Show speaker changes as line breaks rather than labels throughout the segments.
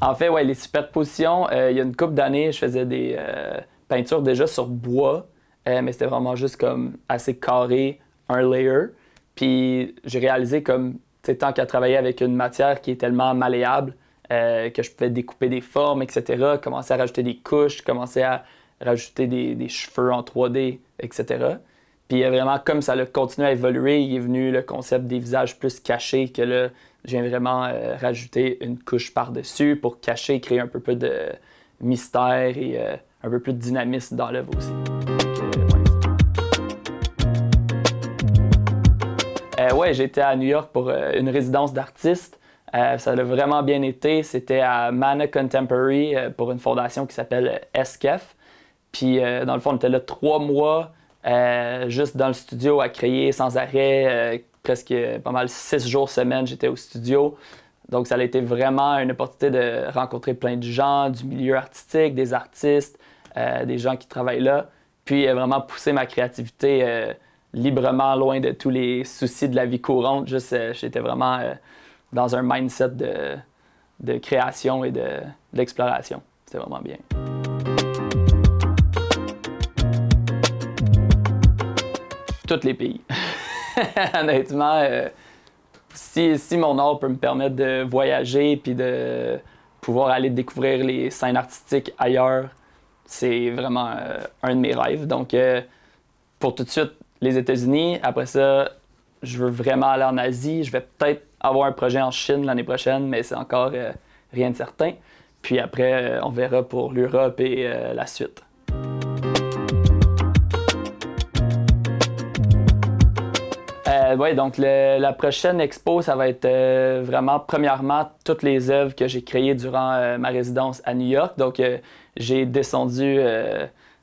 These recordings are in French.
En fait, ouais, les superpositions, il y a une couple d'années, je faisais des peintures déjà sur bois, mais c'était vraiment juste comme assez carré, un layer. Puis j'ai réalisé comme, tu sais, tant qu'à travailler avec une matière qui est tellement malléable, que je pouvais découper des formes, etc., commencer à rajouter des couches, commencer à rajouter des cheveux en 3D, etc. Puis vraiment, comme ça a continué à évoluer, il est venu le concept des visages plus cachés, que là, je viens vraiment rajouter une couche par-dessus pour cacher, créer un peu plus de mystère et un peu plus de dynamisme dans l'œuvre aussi. Ouais, j'étais à New York pour une résidence d'artiste. Ça a vraiment bien été. C'était à Mana Contemporary pour une fondation qui s'appelle SKEF. Puis, dans le fond, on était là 3 mois, juste dans le studio à créer sans arrêt. Presque pas mal 6 jours semaine, j'étais au studio. Donc, ça a été vraiment une opportunité de rencontrer plein de gens du milieu artistique, des artistes, des gens qui travaillent là. Puis, vraiment pousser ma créativité librement, loin de tous les soucis de la vie courante. Juste, j'étais vraiment dans un mindset de création et d'exploration. C'était vraiment bien. Tous les pays. Honnêtement, si mon art peut me permettre de voyager puis de pouvoir aller découvrir les scènes artistiques ailleurs, c'est vraiment un de mes rêves. Donc, pour tout de suite, les États-Unis. Après ça, je veux vraiment aller en Asie. Je vais peut-être avoir un projet en Chine l'année prochaine, mais c'est encore rien de certain. Puis après, on verra pour l'Europe et la suite. Oui, donc la prochaine expo, ça va être vraiment, premièrement, toutes les œuvres que j'ai créées durant ma résidence à New York. Donc, j'ai descendu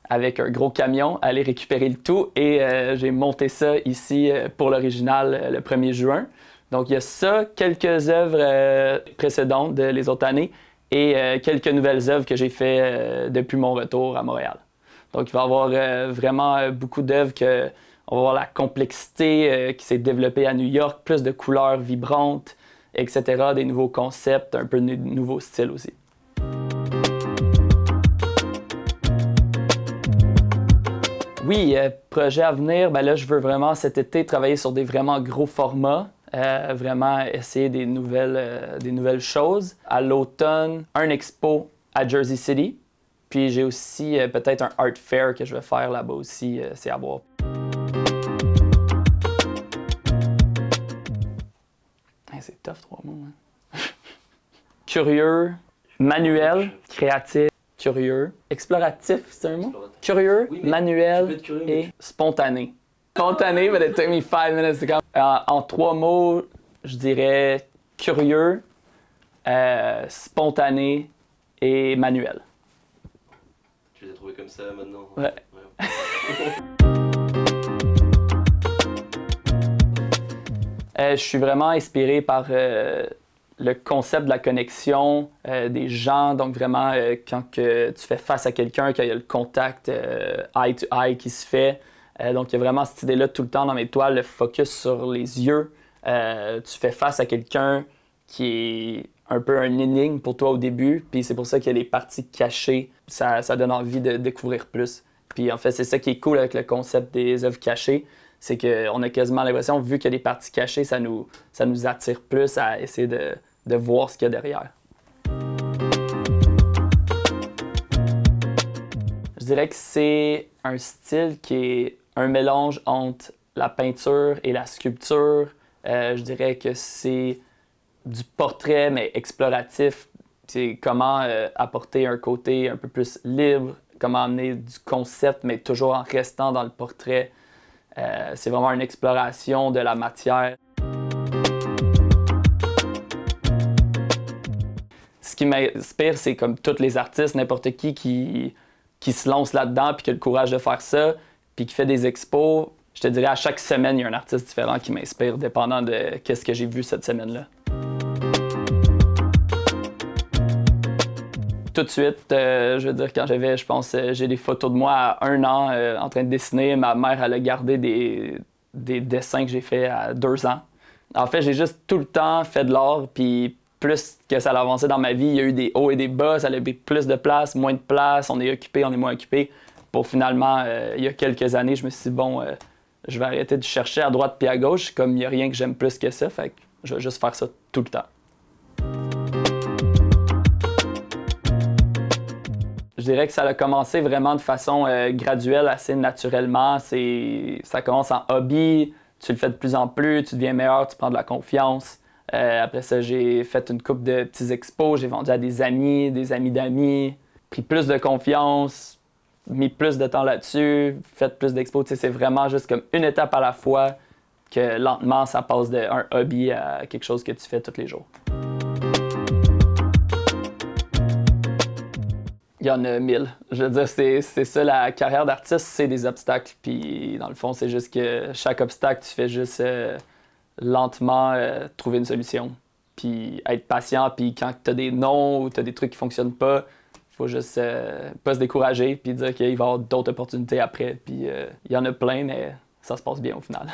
avec un gros camion, aller récupérer le tout et j'ai monté ça ici pour l'original le 1er juin. Donc, il y a ça, quelques œuvres précédentes de les autres années et quelques nouvelles œuvres que j'ai fait depuis mon retour à Montréal. Donc, il va y avoir vraiment beaucoup d'œuvres que on va voir la complexité qui s'est développée à New York, plus de couleurs vibrantes, etc., des nouveaux concepts, un peu de nouveaux styles aussi. Oui, projet à venir, ben là, je veux vraiment cet été travailler sur des vraiment gros formats, vraiment essayer des nouvelles choses. À l'automne, un expo à Jersey City, puis j'ai aussi peut-être un art fair que je vais faire là-bas aussi, c'est à voir. C'est tough, 3 mots. Hein? Curieux, manuel, créatif, curieux, exploratif, c'est un mot? Curieux, oui, manuel curieux, et spontané. Spontané, but it took me 5 minutes to come. En 3 mots, je dirais curieux, spontané et manuel.
Tu les as trouvés comme ça maintenant?
Ouais. Je suis vraiment inspiré par le concept de la connexion des gens. Donc vraiment, quand que tu fais face à quelqu'un, qu'il y a le contact eye to eye qui se fait. Donc il y a vraiment cette idée-là tout le temps dans mes toiles, le focus sur les yeux. Tu fais face à quelqu'un qui est un peu un énigme pour toi au début. Puis c'est pour ça qu'il y a les parties cachées. Ça donne envie de découvrir plus. Puis en fait, c'est ça qui est cool avec le concept des œuvres cachées. C'est qu'on a quasiment l'impression, vu qu'il y a des parties cachées, ça nous attire plus à essayer de voir ce qu'il y a derrière. Je dirais que c'est un style qui est un mélange entre la peinture et la sculpture. Je dirais que c'est du portrait, mais exploratif. C'est comment apporter un côté un peu plus libre, comment amener du concept, mais toujours en restant dans le portrait. C'est vraiment une exploration de la matière. Ce qui m'inspire, c'est comme tous les artistes, n'importe qui se lance là-dedans, puis qui a le courage de faire ça, puis qui fait des expos. Je te dirais, à chaque semaine, il y a un artiste différent qui m'inspire, dépendant de qu'est-ce que j'ai vu cette semaine-là. Tout de suite, je veux dire, quand j'avais, je pense, j'ai des photos de moi à 1 an en train de dessiner. Ma mère, elle a gardé des dessins que j'ai faits à 2 ans. En fait, j'ai juste tout le temps fait de l'art, puis plus que ça a avancé dans ma vie, il y a eu des hauts et des bas, ça a eu plus de place, moins de place, on est occupé, on est moins occupé. Pour finalement, il y a quelques années, je me suis dit, bon, je vais arrêter de chercher à droite puis à gauche, comme il n'y a rien que j'aime plus que ça, fait que je vais juste faire ça tout le temps. Je dirais que ça a commencé vraiment de façon graduelle, assez naturellement. Ça commence en hobby, tu le fais de plus en plus, tu deviens meilleur, tu prends de la confiance. Après ça, j'ai fait une couple de petits expos, j'ai vendu à des amis d'amis, pris plus de confiance, mis plus de temps là-dessus, fait plus d'expos. Tu sais, c'est vraiment juste comme une étape à la fois que lentement, ça passe d'un hobby à quelque chose que tu fais tous les jours. Il y en a 1000. Je veux dire, c'est ça, la carrière d'artiste, c'est des obstacles. Puis dans le fond, c'est juste que chaque obstacle, tu fais juste lentement trouver une solution. Puis être patient, puis quand tu as des non ou tu as des trucs qui fonctionnent pas, faut juste pas se décourager, puis dire qu'il va y avoir d'autres opportunités après. Puis il y en a plein, mais ça se passe bien au final.